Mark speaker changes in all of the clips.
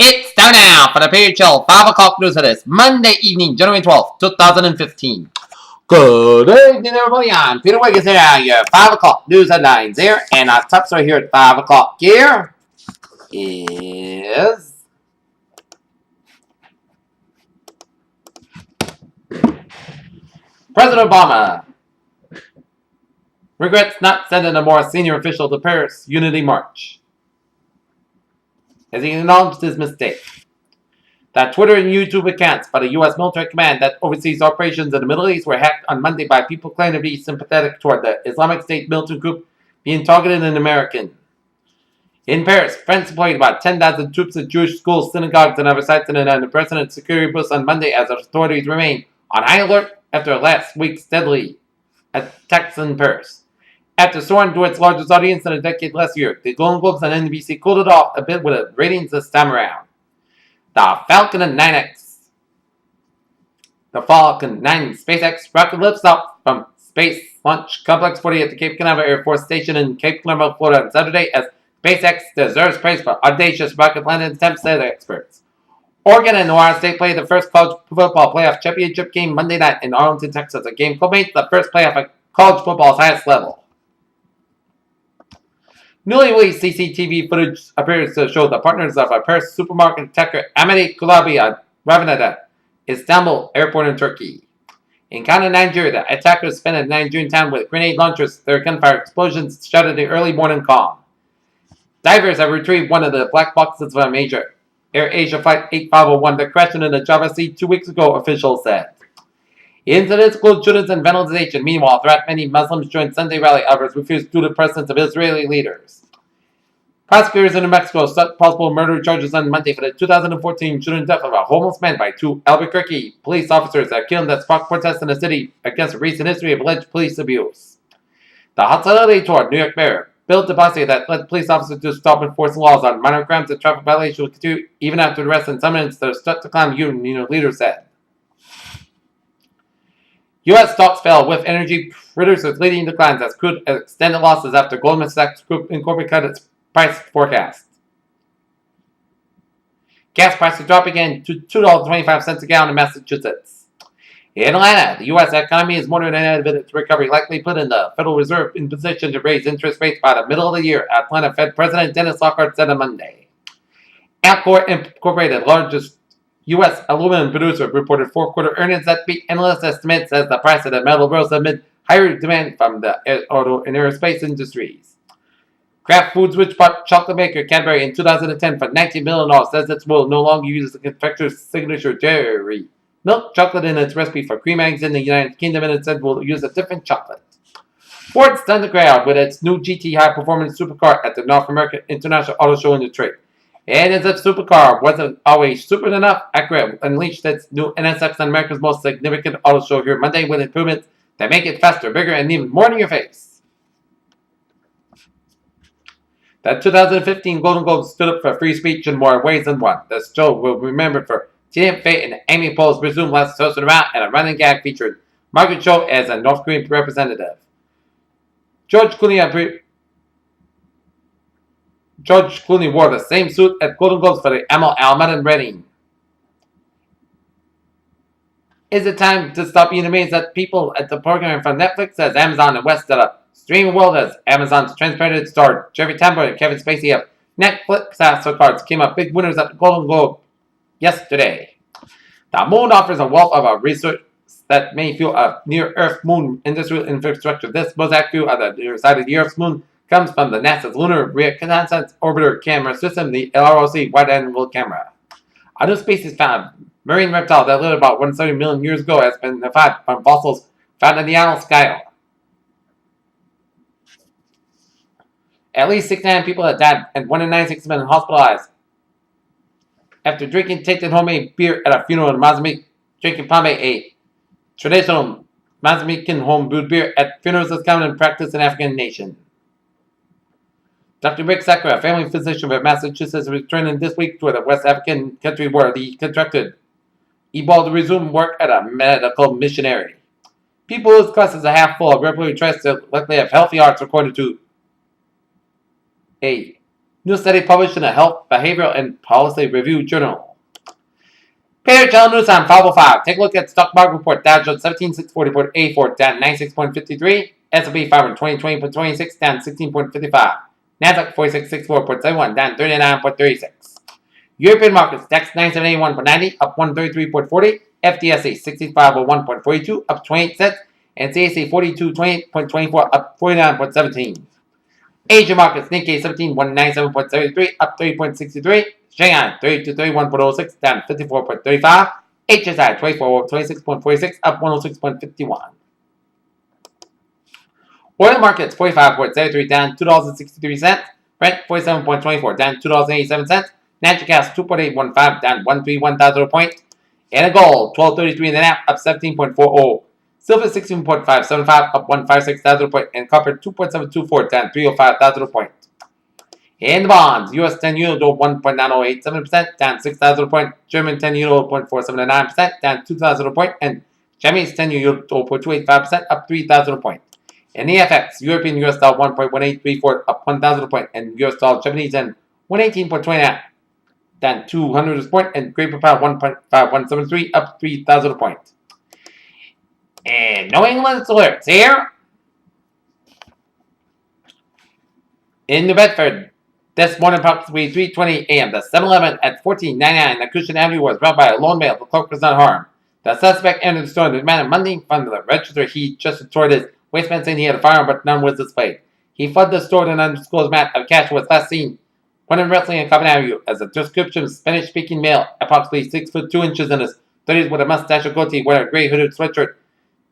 Speaker 1: It's time now for the Period Chill 5 o'clock news of this Monday evening, January 12th, 2015. Good evening, everybody. I'm Peter Wiggins here. Your 5 o'clock news headlines here. And our top story here at 5 o'clock here is President Obama regrets not sending a more senior official to Paris Unity March, as he acknowledged his mistake. That Twitter and YouTube accounts by the U.S. military command that oversees operations in the Middle East were hacked on Monday by people claiming to be sympathetic toward the Islamic State militant group being targeted in American. In Paris, France deployed about 10,000 troops at Jewish schools, synagogues, and other sites in the president's security boost on Monday as authorities remain on high alert after last week's deadly attacks in Paris. After soaring to its largest audience in a decade last year, the Golden Globes and NBC cooled it off a bit with ratings this time around. The Falcon 9X. The Falcon 9 SpaceX rocket lifts off from Space Launch Complex 40 at the Cape Canaveral Air Force Station in Cape Canaveral, Florida on Saturday as SpaceX deserves praise for audacious rocket landing attempts, said experts. Oregon and Ohio State played the first college football playoff championship game Monday night in Arlington, Texas. A game culminates the first playoff at college football's highest level. Newly released CCTV footage appears to show the partners of a Paris supermarket attacker Ahmet Kulabi arriving at Istanbul airport in Turkey. In Ghana, Nigeria, the attackers spent a Nigerian town with grenade launchers. Their gunfire explosions shattered the early morning calm. Divers have retrieved one of the black boxes of a major Air Asia Flight 8501 that crashed into the Java Sea 2 weeks ago, officials said. Incidents include shootings and vandalization. Meanwhile, throughout many Muslims joined Sunday rally, others refused due to the presence of Israeli leaders. Prosecutors in New Mexico set possible murder charges on Monday for the 2014 shooting death of a homeless man by two Albuquerque police officers that killed that sparked protests in the city against a recent history of alleged police abuse. The hostility toward New York Mayor Bill de Blasio that led police officers to stop enforcing laws on minor crimes and traffic violations will continue even after the arrest and summons the stuck to climb union leader said. U.S. stocks fell with energy producers leading declines as crude extended losses after Goldman Sachs Group Incorporated cut its price forecast. Gas prices dropped again to $2.25 a gallon in Massachusetts. In Atlanta, the U.S. economy is more than ahead of its recovery, likely putting the Federal Reserve in position to raise interest rates by the middle of the year, Atlanta Fed President Dennis Lockhart said on Monday. Alcor Incorporated, largest U.S. aluminum producer, reported fourth-quarter earnings that beat analyst estimates as the price of the metal rose amid higher demand from the auto and aerospace industries. Kraft Foods, which bought chocolate maker Cadbury in 2010 for $19 million, says it will no longer use the confectioner's signature dairy milk chocolate in its recipe for cream eggs in the United Kingdom, and it said will use a different chocolate. Ford stunned the crowd with its new GT high-performance supercar at the North American International Auto Show in Detroit. And as if supercar wasn't always super enough, Acura unleashed its new NSX on America's most significant auto show here Monday with improvements that make it faster, bigger, and even more in your face. The 2015 Golden Globes stood up for free speech in more ways than one. The show will be remembered for Tina Fey and Amy Poehler's resumed last social around, and a running gag featured Margaret Cho as a North Korean representative. George Clooney wore the same suit at Golden Globes for the Emma Almaden wedding. Is it time to stop being amazed at people at the program from Netflix as Amazon and West set up? Streaming world as Amazon's transparent star Jeffrey Tambor and Kevin Spacey of Netflix cards came up big winners at the Golden Globe yesterday. The moon offers a wealth of research that may fuel a near-Earth moon industrial infrastructure. This mosaic view of the near side of the Earth's moon comes from the NASA's Lunar Reconnaissance Orbiter Camera System, the LROC wide-angle camera. A new species found, marine reptile that lived about 170 million years ago, has been identified from fossils found in the Isle of Skye. At least 69 people have died and 1 in 96 have been hospitalized after drinking tainted homemade beer at a funeral in Mozambique. Drinking pombe, a traditional Mozambican home-brewed beer at funerals is common in practice in African nation. Dr. Rick Sakura, a family physician from Massachusetts, returning this week to the West African country where he contracted Ebola to resume work at a medical missionary. People whose glasses are half full regularly tries to likely have healthy hearts, according to a New study published in the Health, Behavioral, and Policy Review Journal. Peter Channel News on 505. Take a look at stock market report. Dow Jones 17,640.84 down 96.53. S&P 500 2020.26 down 16.55. Nasdaq 4664.71 down 39.36. European markets DAX 9781.90 up 133.40. FTSE 6501.42 up 28 cents. And CAC 4220.24 up 49.17. Asia markets Nikkei 17197.73 up 3.63. Shanghai 3231.06 down 54.35. HSI 2426.46 up 106.51. Oil markets $45.73 down $2.63. Brent $47.24 down $2.87. Natural gas $2.815 down 131,000 a point. And a gold $12.33 in the half up 17.40. Silver 16.575 up 156,000 a point. And copper 2.724 down 305,000 a point. In the bonds, US 10 euro 1.9087% down 6,000 a point. German 10 euro 0.479% down 2,000 a point. And Chinese 10 euro 0.285% up 3,000 a point. In the FX, European US dollar 1.1834 up 1,000 a point, and US dollar Japanese yen 118.29 down 200 a point, and Great Pound 1.5173 up 3,000 a point. And New England's alerts here in New Bedford. This morning, approximately 3:20 a.m., the 7-Eleven at 1499 Acushnet Avenue was robbed by a lone male. The clerk was not harmed. The suspect entered the store and demanded money from the register. He just toward his waistband saying he had a firearm, but none was displayed. He fled the store and an undisclosed amount of cash was last seen when wrestling in Common Avenue as a description of Spanish-speaking male, approximately 6 foot 2 inches in his 30s with a mustache or goatee, wearing a gray hooded sweatshirt,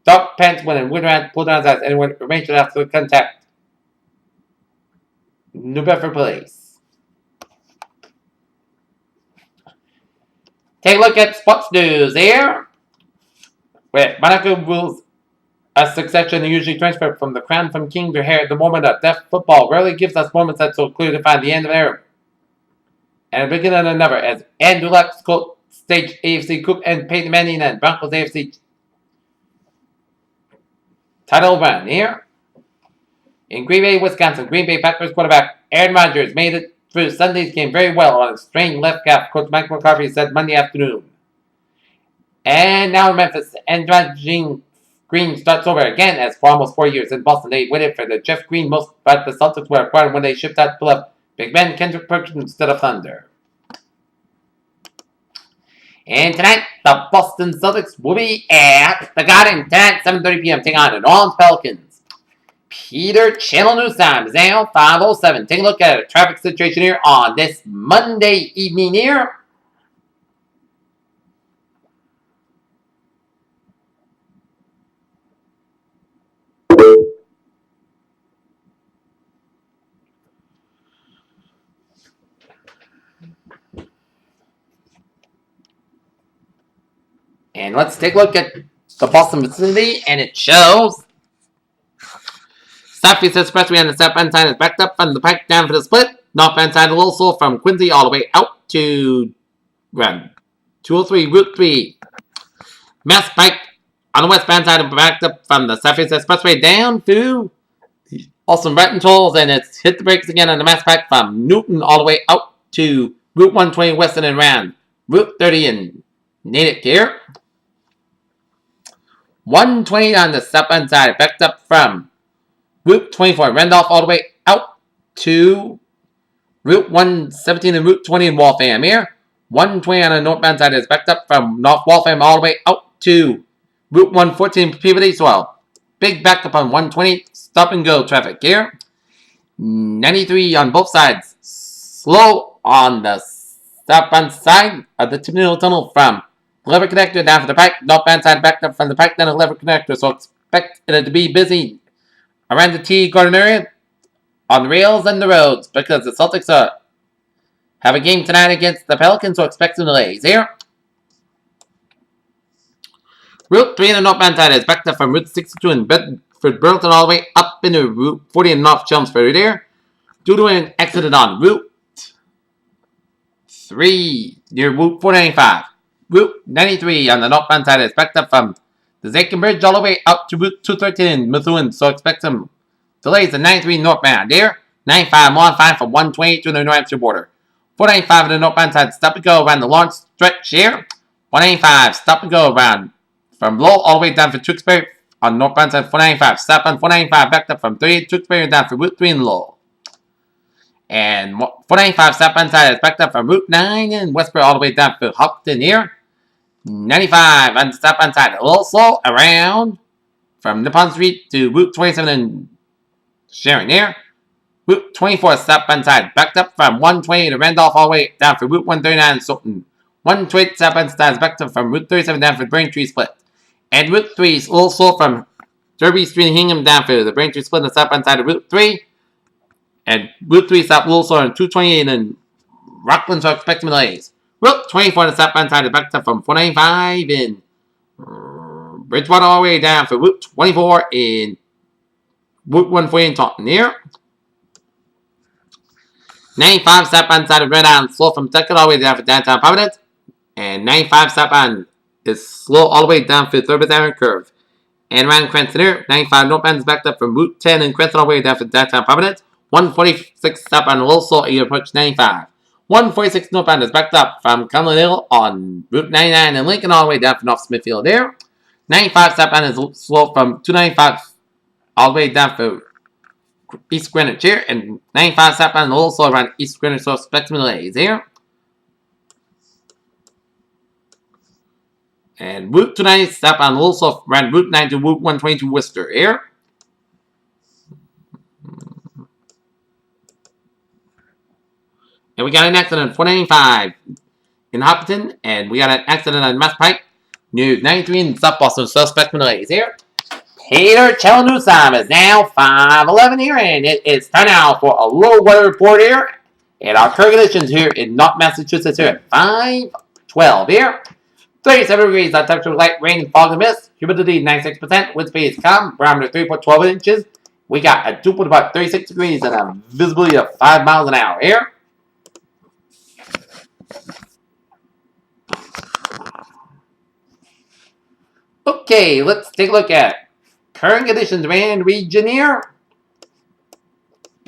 Speaker 1: dark pants, when in winter pulled down his eyes, and when arranged after contact. New Bedford Police. Take a look at sports news here, where Monaco rules a succession usually transferred from the crown from king to heir at the moment of deaf football rarely gives us moments that so clear to find the end of an era and the beginning of another, as Andrew Luck staged AFC Coupe and Peyton Manning and Broncos AFC title run here. In Green Bay, Wisconsin, Green Bay Packers quarterback Aaron Rodgers made it through Sunday's game very well on a strained left calf, Coach Mike McCarthy said Monday afternoon. And now in Memphis, Andrew Green starts over again, as for almost 4 years in Boston they waited for the Jeff Green most, but the Celtics were acquired when they shipped out to left Big Ben Kendrick Perkins instead of Thunder. And tonight, the Boston Celtics will be at the Garden tonight, 7:30 p.m. taking on the New Orleans Pelicans. Peter Channel News Time is now 5:07. Take a look at a traffic situation here on this Monday evening here. And let's take a look at the Boston vicinity, and it shows Southeast Expressway on the southbound side is backed up from the pike down for the split. Northbound side a little slow from Quincy all the way out to 203 Route 3. Mass Pike on the westbound side backed up from the Southeast Expressway down to Austin Bretton Tolls, and it's hit the brakes again on the Mass Pike from Newton all the way out to Route 120 Western and around Route 30 in Natick here. 120 on the southbound side, backed up from Route 24 Randolph all the way out to Route 117 and Route 20 in Waltham here. 120 on the northbound side is backed up from North Waltham all the way out to Route 114 Peabody as well. Big backup on 120, stop and go traffic here. 93 on both sides, slow on the southbound side of the Timonino Tunnel from Lever Connector down for the pike. Northbound side backed up from the pike down to Lever Connector, so expect it to be busy around the T Garden area on the rails and the roads because the Celtics have a game tonight against the Pelicans, so expect some delays here. Route 3 on the northbound side is backed up from Route 62 in Bedford, Burlington all the way up into Route 40 in North Chelmsford here. Due to an accident on Route 3 near Route 495. Route 93 on the northbound side is backed up from the Zakin Bridge all the way out to Route 213 in Methuen, so expect some delays in 93 northbound here. 95 modified from 120 to the New Hampshire border. 495 on the northbound side, stop and go around the Lawrence stretch here. 195, stop and go around from Lowell all the way down for Tewksbury on the northbound side. 495, stop on 495, backed up from 38 Tewksbury down for Route 3 in Lowell. And 495 southbound side is backed up from Route 9 in Westboro all the way down for Hopkton here. 95 on the southbound side, a little slow around from Nippon Street to Route 27 in Sharon here. Route 24 southbound side, backed up from 120 to Randolph all the way down for Route 139 in Sultan. 128 southbound side is backed up from Route 37 down for Braintree Split. And Route 3 is a little slow from Derby Street and Hingham down for the Braintree Split on the southbound side of Route 3. And Route 3 stop a little slow on 228 and Rockland, so expect delays. Route 24 on the southbound side is backed up from 495 in Bridgewater all the way down for Route 24 in Route 140 in Taunton here. 95 southbound side of Red Island slow from Tucket all the way down for downtown Providence. And 95 southbound is slow all the way down for Thurber Avenue Curve. And around Cranston here, 95 northbound is backed up from Route 10 in Cranston all the way down for downtown Providence. 146 southbound a little slow as you approach 95. 146 northbound is backed up from Cumberland Hill on Route 99 in Lincoln all the way down for North Smithfield there. 95 southbound is slow from 295 all the way down for East Greenwich here. And 95 southbound a little slow around East Greenwich, so expect some delays here. And Route 290 southbound a little slow around Route 9 to Route 122 Worcester here. And we got an accident on 495 in Hopkinton, and we got an accident on Mass Pike near 93 in South Boston, suspect delays here. Peter Channel News time is now 5:11 here, and it is time now for a low weather report here. And our current conditions here in North Massachusetts here at 5:12 here. 37 degrees, on temperature light rain and fog and mist. Humidity 96%, wind speed is calm, barometer 3.12 inches. We got a dew point about 36 degrees and a visibility of 5 miles an hour here. Okay, let's take a look at current conditions around the region here.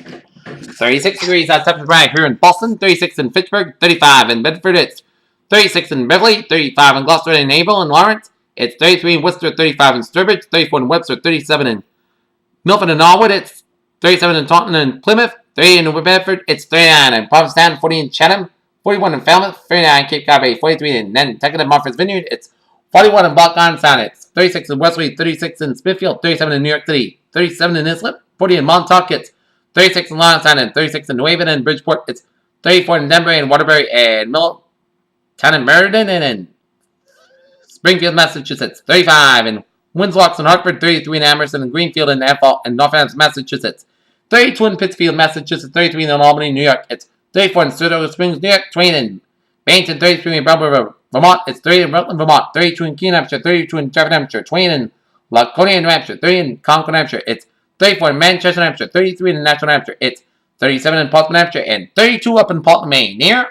Speaker 1: 36 degrees on temperature right here in Boston, 36 in Fitchburg, 35 in Bedford, it's 36 in Beverly, 35 in Gloucester and Naval and Lawrence, it's 33 in Worcester, 35 in Sturbridge, 34 in Webster, 37 in Milford and Norwood, it's 37 in Taunton and Plymouth, 30 in New Bedford, it's 39 in Provincetown, 40 in Chatham, 41 in Falmouth, 39 in Cape Cod Bay, 43 in Nantucket and Martha's Vineyard, it's 41 in Block Island Sound, it's 36 in Wesley, 36 in Smithfield, 37 in New York City, 37 in Islip, 40 in Montauk, it's 36 in Long Island, and 36 in New Haven and Bridgeport, it's 34 in Denbury and Waterbury and Middletown and Meriden, and in Springfield, Massachusetts, 35 in Winslow and Hartford, 33 in Amherst and Greenfield and Northampton, Massachusetts, 32 in Pittsfield, Massachusetts, 33 in Albany, New York, it's 34 in Silver Springs, New York, 20 in Bennington, 33 in Brattleboro, Vermont, it's 30 in Rutland, Vermont, 32 in Keene, Hampshire, 32 in Trafford, Hampshire, 20 in Laconia, New Hampshire, 30 in Concord, New Hampshire, it's 34 in Manchester, New Hampshire, 33 in Nashville, New Hampshire, it's 37 in Portsmouth, New Hampshire, and 32 up in Portland, Maine. Here.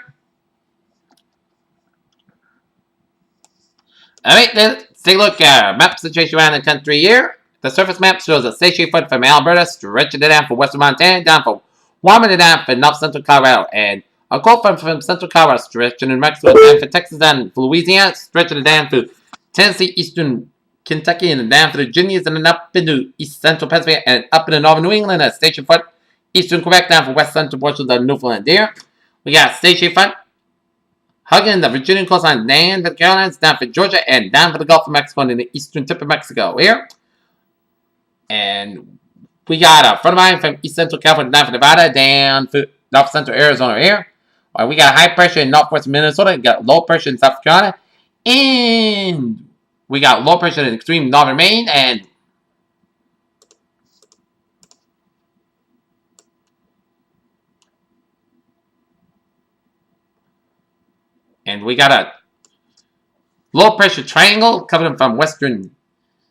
Speaker 1: Alright, let's take a look at map situation around the country here. The surface map shows a stationary foot from Alberta, stretching it down for western Montana, down for Wyoming, down for north central Colorado, and a cold front from central Colorado, stretching in Mexico, down for Texas, down for Louisiana, stretching it down for Tennessee, eastern Kentucky, and down for the Virginias, and then up into east central Pennsylvania, and up into northern New England, a station front, eastern Quebec, down for west central portions of Newfoundland here. We got station front hugging the Virginia coastline, down for the Carolinas, down for Georgia, and down for the Gulf of Mexico, and in the eastern tip of Mexico here. And we got a front of line from east central California, down for Nevada, down for north central Arizona here. We got high pressure in northwest Minnesota, we got low pressure in South Carolina, and we got low pressure in extreme northern Maine, and we got a low pressure triangle coming from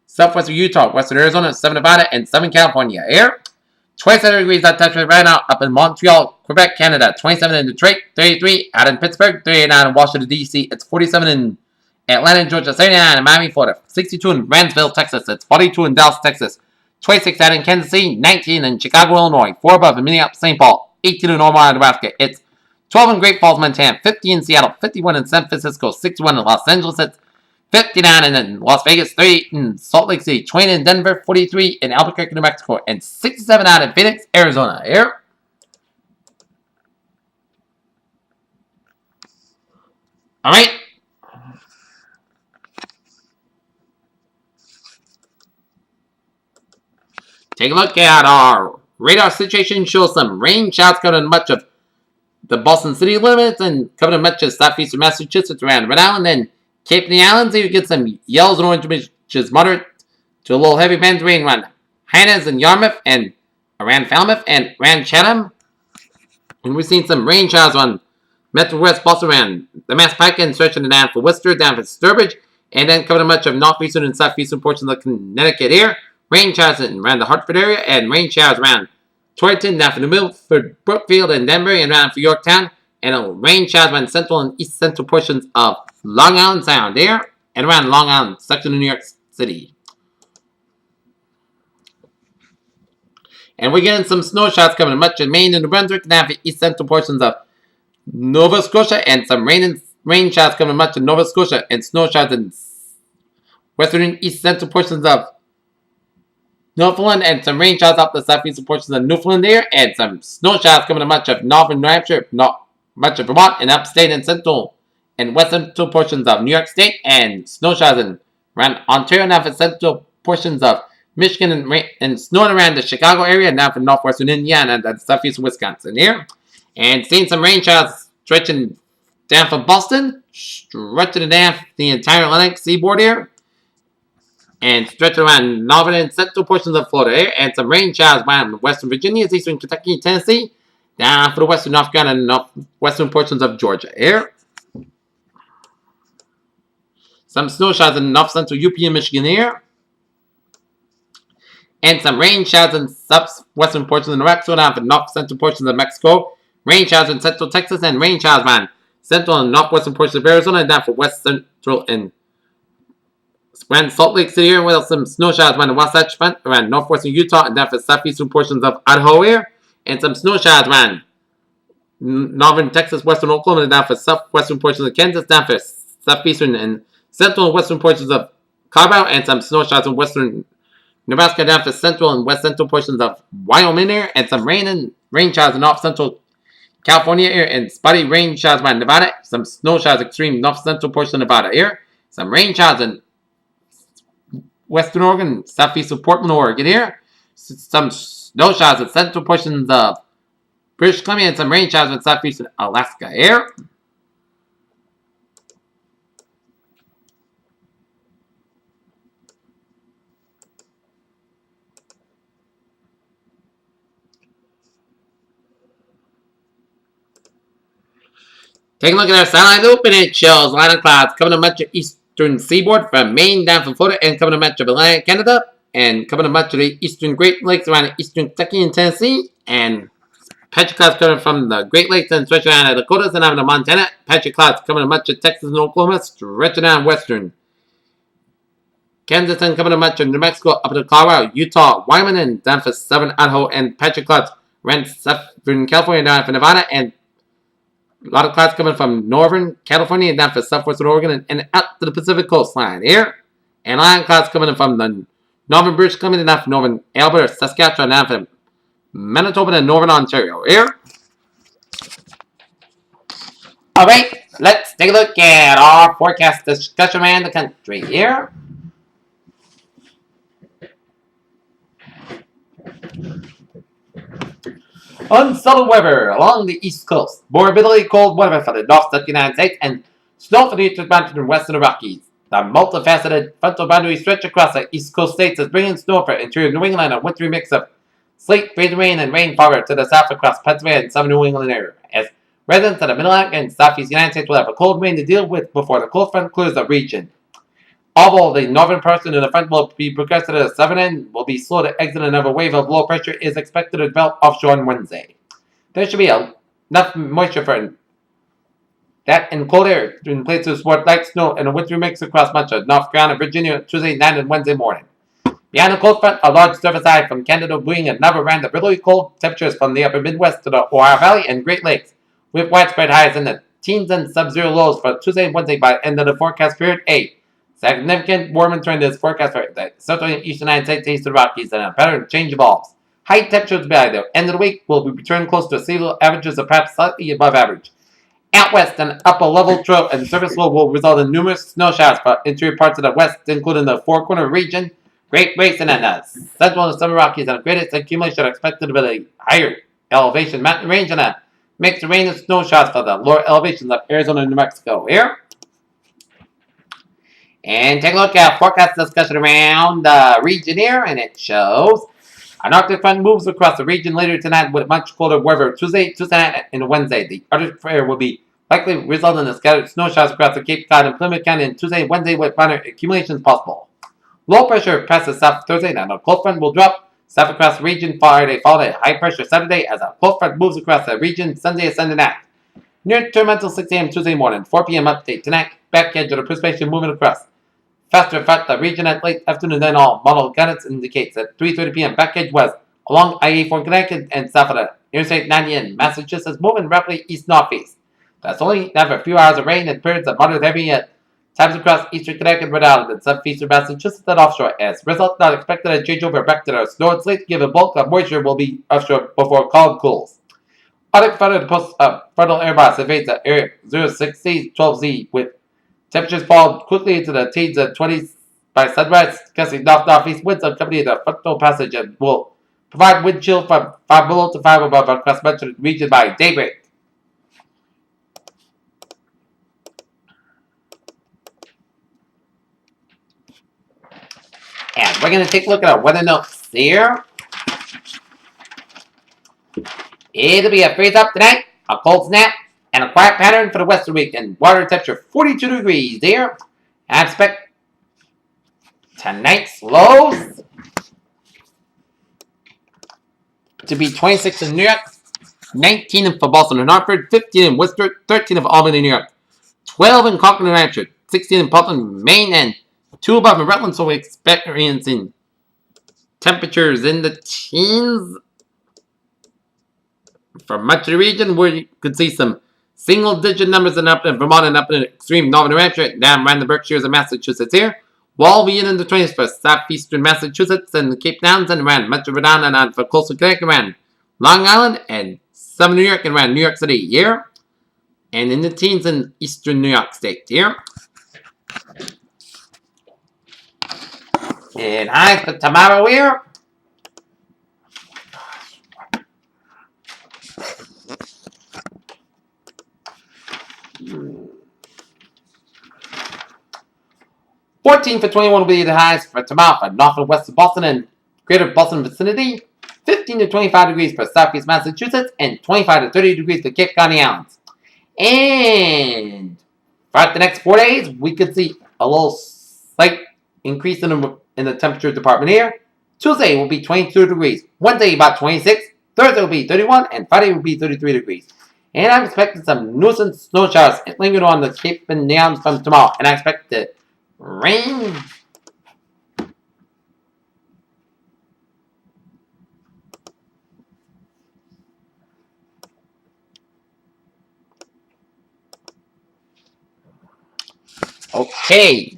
Speaker 1: southwestern Utah, western Arizona, southern Nevada, and southern California here. 27 degrees on temperature right now up in Montreal, Quebec, Canada. 27 in Detroit, 33 out in Pittsburgh, 39 in Washington, D.C. It's 47 in Atlanta, Georgia, 39 in Miami, Florida. 62 in Brownsville, Texas. It's 42 in Dallas, Texas. 26 out in Kansas City, 19 in Chicago, Illinois, 4 above in Minneapolis, St. Paul, 18 in Omaha, Nebraska. It's 12 in Great Falls, Montana, 50 in Seattle, 51 in San Francisco, 61 in Los Angeles. It's 59 in Las Vegas, 38 in Salt Lake City, 20 in Denver, 43 in Albuquerque, New Mexico, and 67 out in Phoenix, Arizona. Here. All right. Take a look at our radar situation. Shows some rain showers covering much of the Boston City limits and covering much of southeastern Massachusetts around Rhode Island and Cape and the Islands. You get some yellows and orange, which is moderate to a little heavy bands of rain around Hyannis and Yarmouth and around Falmouth and around Chatham. And we've seen some rain showers on Metro West Boston around the Mass Pike and stretching down for Worcester, down for Sturbridge, and then covering much of northeastern and southeastern portions of Connecticut here. Rain showers around the Hartford area and rain showers around Torrington, down for New Milford, Brookfield, and Denbury, and around for Yorktown. And rain showers around central and east central portions of Long Island Sound there and around Long Island section of New York City. And we're getting some snow showers coming much in Maine and New Brunswick, down for east central portions of Nova Scotia, and some rain showers coming much in Nova Scotia, and snow showers in western and east central portions of Newfoundland, and some rain showers up the southeastern portions of Newfoundland there, and some snow showers coming to much of northern New Hampshire, much of Vermont, and upstate and central and western portions of New York State, and snow showers in around Ontario, now for central portions of Michigan, and snowing around the Chicago area, now for northwestern Indiana and southeastern Wisconsin here. And seeing some rain showers stretching down from Boston, stretching down the entire Atlantic seaboard here, and stretching around northern and central portions of Florida here, and some rain showers around western Virginia, eastern Kentucky, Tennessee, down for the western North Carolina and northwestern portions of Georgia here. Some snow showers in north central UP and Michigan here. And some rain showers in southwestern portions of New Mexico, down for north central portions of Mexico. Rain showers in central Texas, and rain showers around central and northwestern portions of Arizona, and down for west central and around Salt Lake City here, with some snow showers around the Wasatch Front, around northwestern Utah, and down for southeastern portions of Idaho here, and some snow showers around northern Texas, western Oklahoma, and down for southwestern portions of Kansas, down for southeastern and central and western portions of Colorado, and some snow showers in western Nebraska, down for central and west central portions of Wyoming here, and some rain showers in north central California here, and spotty rain showers around Nevada, some snow showers extreme north central portion of Nevada here, some rain showers in western Oregon, southeast of Portland, Oregon here, some snow showers in central portions of British Columbia, and some rain showers in southeastern Alaska here. Take a look at our satellite loop, and it shows line of clouds coming to much of eastern seaboard from Maine down from Florida, and coming to much of Atlantic Canada, and coming to much of the eastern Great Lakes around eastern Kentucky and Tennessee, and patchy clouds coming from the Great Lakes and stretching around the Dakotas and out to Montana. Patchy clouds coming to much of Texas and Oklahoma, stretching down western Kansas, and coming to much of New Mexico, up to Colorado, Utah, Wyoming, and down for southern Idaho, and patchy clouds around southern California, down for Nevada, and a lot of clouds coming from northern California and down for southwestern Oregon and out to the Pacific coastline here. And line clouds coming in from the northern British Columbia and down from northern Alberta, Saskatchewan, down from Manitoba and northern Ontario here. Alright, let's take a look at our forecast discussion around the country here. Unsettled weather along the east coast. Variability cold weather for the north of the United States and snow for the eastern mountains and western Rockies. The multifaceted frontal boundary stretch across the east coast states is bringing snow for interior New England, a wintry mix of sleet, fading rain, and rain forward to the south across Pennsylvania and southern New England area. As residents of the middle Atlantic and southeast United States will have a cold rain to deal with before the cold front clears the region. Although the northern portion of the front will be progressive to the southern end, will be slow to exit. Another wave of low pressure is expected to develop offshore on Wednesday. There should be enough moisture for that and cold air in places with light snow and a wintry mix across much of North Carolina, Virginia, Tuesday night and Wednesday morning. Behind the cold front, a large surface eye from Canada bringing another round of really cold temperatures from the upper Midwest to the Ohio Valley and Great Lakes, with widespread highs in the teens and sub-zero lows for Tuesday and Wednesday by the end of the forecast period. A significant warming trend is forecast for the central and eastern United States, east of the Rockies, and a pattern change evolves. High temperatures by the end of the week will be returning close to seasonal averages of perhaps slightly above average. Out west, an upper level trough and surface low will result in numerous snow showers for interior parts of the west, including the Four Corner region, Great Basin, and the central and southern Rockies, and the greatest accumulation expected to be the higher elevation mountain range and a mixed rain and snow showers for the lower elevations of Arizona and New Mexico. Here. And take a look at forecast discussion around the region here, and it shows an Arctic front moves across the region later tonight with much colder weather Tuesday night, and Wednesday. The Arctic air will be likely result in the scattered snow showers across the Cape Cod and Plymouth County on Tuesday and Wednesday with minor accumulations possible. Low pressure passes south Thursday, and a cold front will drop south across the region Friday, followed by high pressure Saturday as a cold front moves across the region Sunday and Sunday night. Near term until 6 a.m. Tuesday morning, 4 p.m. update tonight, back edge of the precipitation moving across. Faster front the region at late afternoon than all model guidance indicates at 3:30 p.m. back edge west along I-84 in Connecticut and south of the Interstate 90 in Massachusetts, moving rapidly east-northeast. That's only after a few hours of rain and periods of moderate heavy at times across eastern Connecticut, Rhode Island, and southeastern Massachusetts and offshore. As a result, not expected to change over back to the snow and sleet, given bulk of moisture will be offshore before calm cools. Arctic front of the post-frontal air mass invades the area 06Z, 12Z, with temperatures fall quickly into the teens and 20s by sunrise, gusting north-northeast winds accompany the frontal passage and will provide wind chill from 5 below to 5 above across much of the region by daybreak. And we're going to take a look at our weather notes here. It'll be a freeze up tonight, a cold snap, and a quiet pattern for the west of the week. And water temperature 42 degrees there. I expect tonight's lows to be 26 in New York, 19 in Boston and Hartford, 15 in Worcester, 13 in Albany, New York, 12 in Concord, New Hampshire, 16 in Portland, Maine, and 2 above in Rutland. So we're experiencing temperatures in the teens for much of the region, where you could see some single-digit numbers up in Vermont and up in extreme northern New Hampshire, down around the Berkshires and Massachusetts here. While we in the 20s for southeastern Massachusetts and the Cape Downs and around much of Rhode Island and for coastal Connecticut, around Long Island and southern New York and around New York City here. And in the teens in eastern New York State here. And highs for tomorrow here. Hmm. 14 for 21 will be the highs for tomorrow for north and west of Boston and greater Boston vicinity. 15 to 25 degrees for southeast Massachusetts and 25 to 30 degrees for Cape County Islands. And for the next 4 days, we could see a little slight increase in the temperature department here. Tuesday will be 22 degrees. Wednesday about 26. Thursday will be 31. And Friday will be 33 degrees. And I'm expecting some nuisance snow showers lingering on the Cape and the Islands from tomorrow. And I expect the rain. Okay.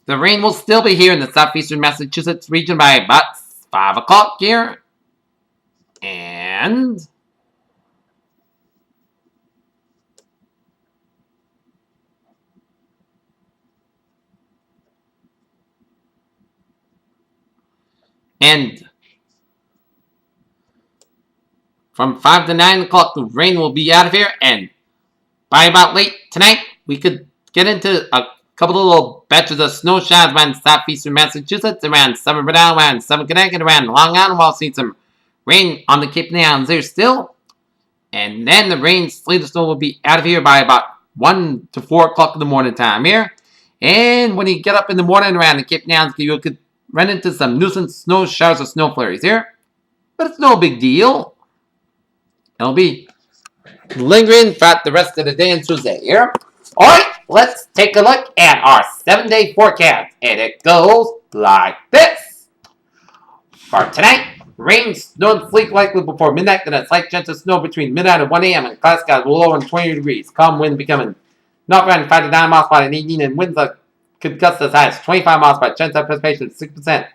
Speaker 1: The rain will still be here in the southeastern Massachusetts region by about 5 o'clock here. And from 5 to 9 o'clock, the rain will be out of here. And by about late tonight, we could get into a couple of little batches of snow showers around southeastern Massachusetts, around southern Rhode Island, around southern Connecticut, around Long Island, while seeing some rain on the Cape and the Islands there still. And then the rain, sleet, and snow will be out of here by about 1 to 4 o'clock in the morning time here. And when you get up in the morning around the Cape and the Islands, you could run into some nuisance snow showers or snow flurries here. But it's no big deal. It'll be lingering throughout the rest of the day and Tuesday here. Alright, let's take a look at our 7-day forecast. And it goes like this. For tonight, rain, snow, and sleet likely before midnight, then a slight chance of snow between midnight and 1 a.m. and cloud skies will lower in 20 degrees. Calm wind becoming not around 5 to 9 miles by an 18 and winds could gust as high as 25 miles by chance of precipitation 6%.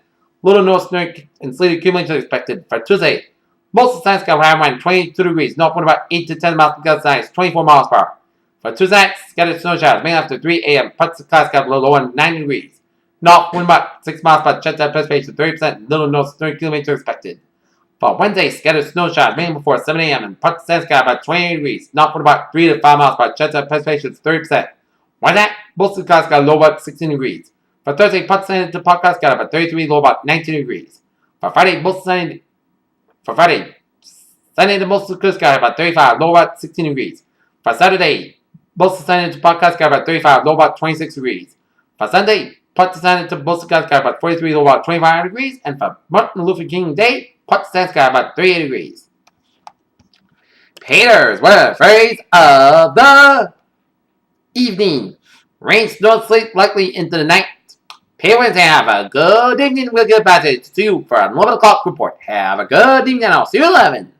Speaker 1: Little no snow and sleet accumulation expected for Tuesday. Most of the sky will have around 22 degrees, north wind about 8 to 10 miles per gust as 24 miles per hour. For Tuesday night, scattered snow showers mainly after 3 a.m. Parts of the sky will lower 9 degrees. North wind about 6 miles by chance of precipitation 30%. Little no snow accumulation expected. For Wednesday, scattered snow showers mainly before 7 a.m. and parts of the sky about 28 degrees. North wind about 3 to 5 miles by chance of precipitation 30%. Wednesday, most of the sky low about 16 degrees. For Thursday, parts of the podcast got about 33, low about 19 degrees. For Friday, Sunday, the most of the sky about 35, low about 16 degrees. For Saturday, most of the Sunday to podcast got about 35, low about 26 degrees. For Sunday, parts of Sunday to most of the sky got about 43, low about 25 degrees. And for Martin Luther King Day, parts of the sky about 38 degrees. Peters, what a phrase of the evening. Rain, snow, sleet likely into the night. Parents, have a good evening. We'll get back to you for an 11 o'clock report. Have a good evening. I'll see you at 11.